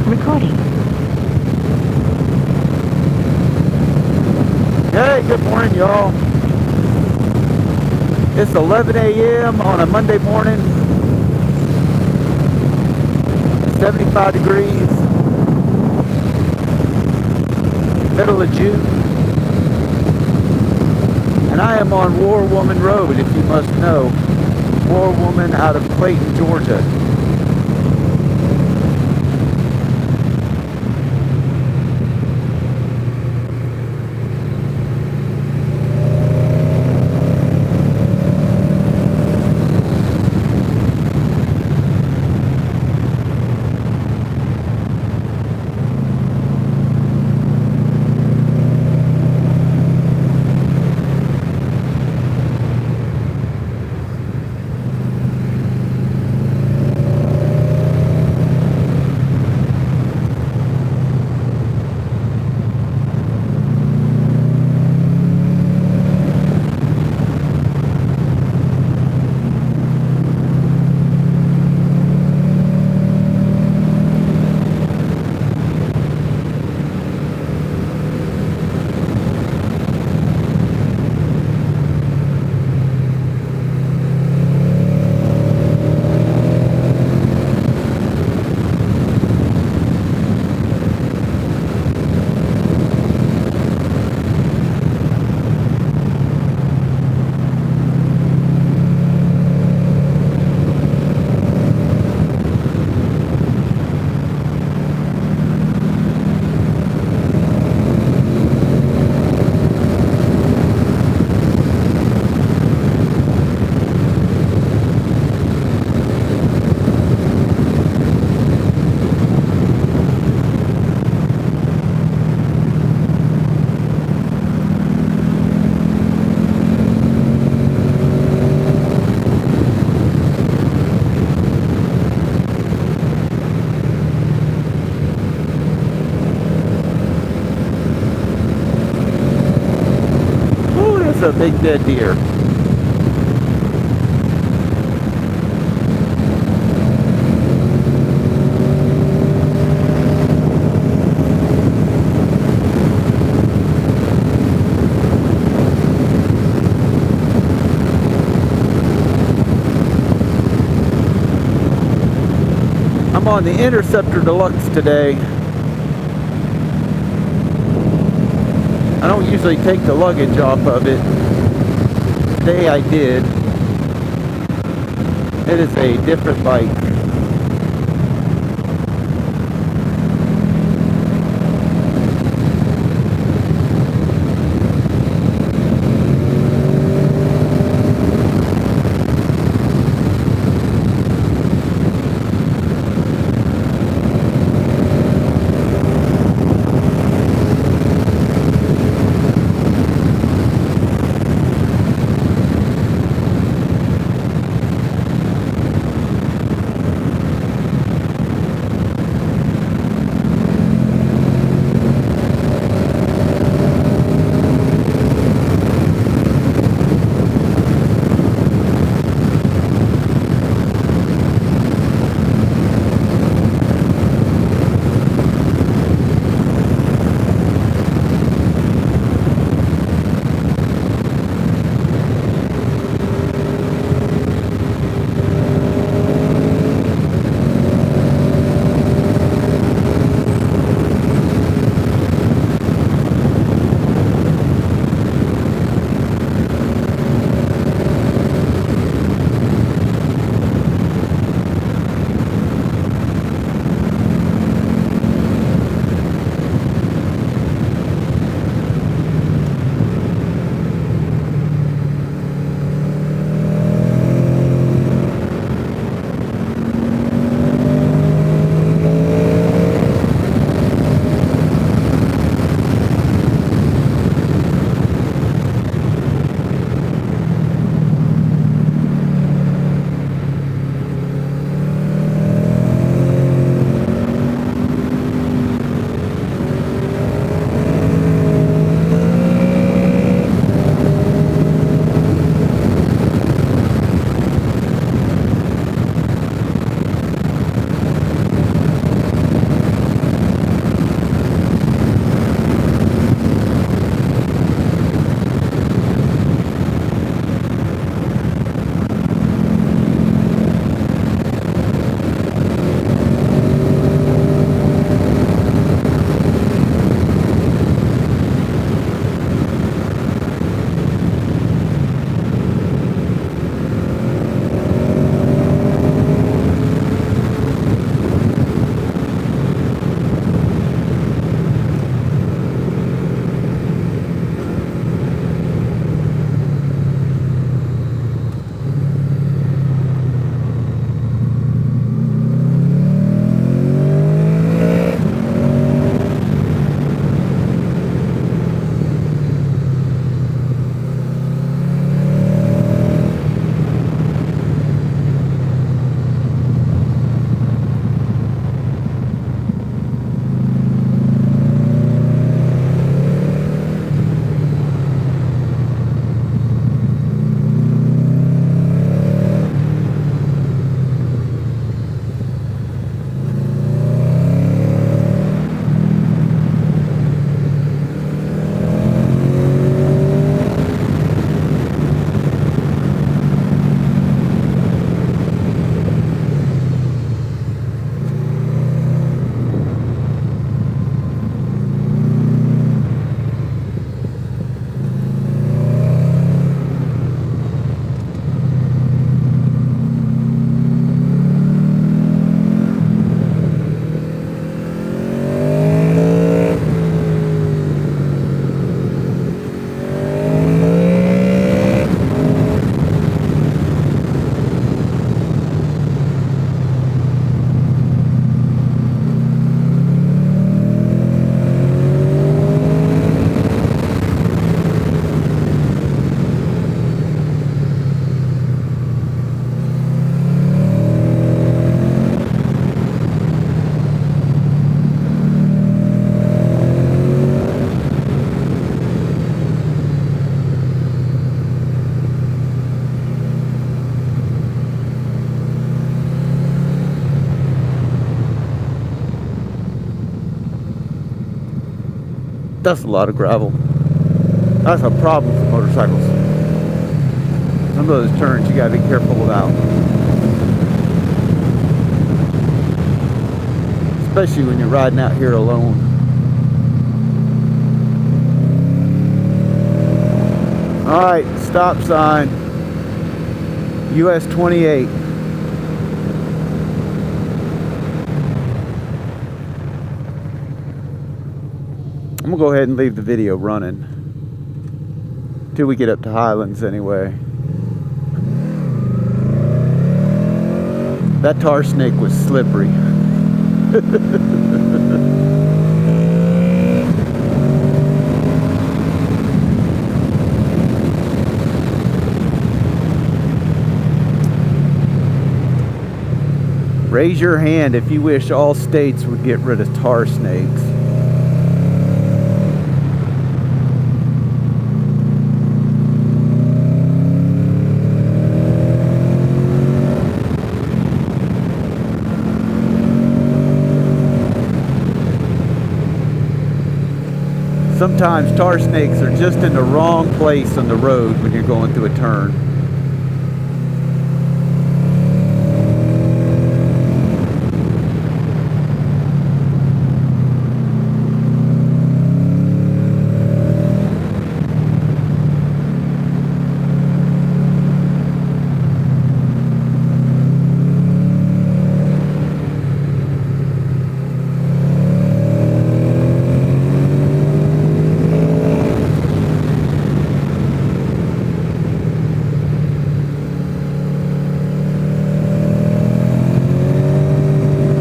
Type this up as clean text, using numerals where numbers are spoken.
recording. Hey, good morning, y'all. It's 11 a.m. on a Monday morning. 75 degrees. Middle of June. And I am on Warwoman Road, if you must know. Warwoman out of Clayton, Georgia. A big dead deer. I'm on the Interceptor Deluxe today. I don't usually take the luggage off of it. Today I did. It is a different bike. That's a lot of gravel. That's a problem for motorcycles. Some of those turns you gotta be careful about. Especially when you're riding out here alone. Alright, stop sign. US 28. I'm gonna go ahead and leave the video running till we get up to Highlands anyway. That tar snake was slippery. Raise your hand if you wish all states would get rid of tar snakes. Sometimes tar snakes are just in the wrong place on the road when you're going through a turn.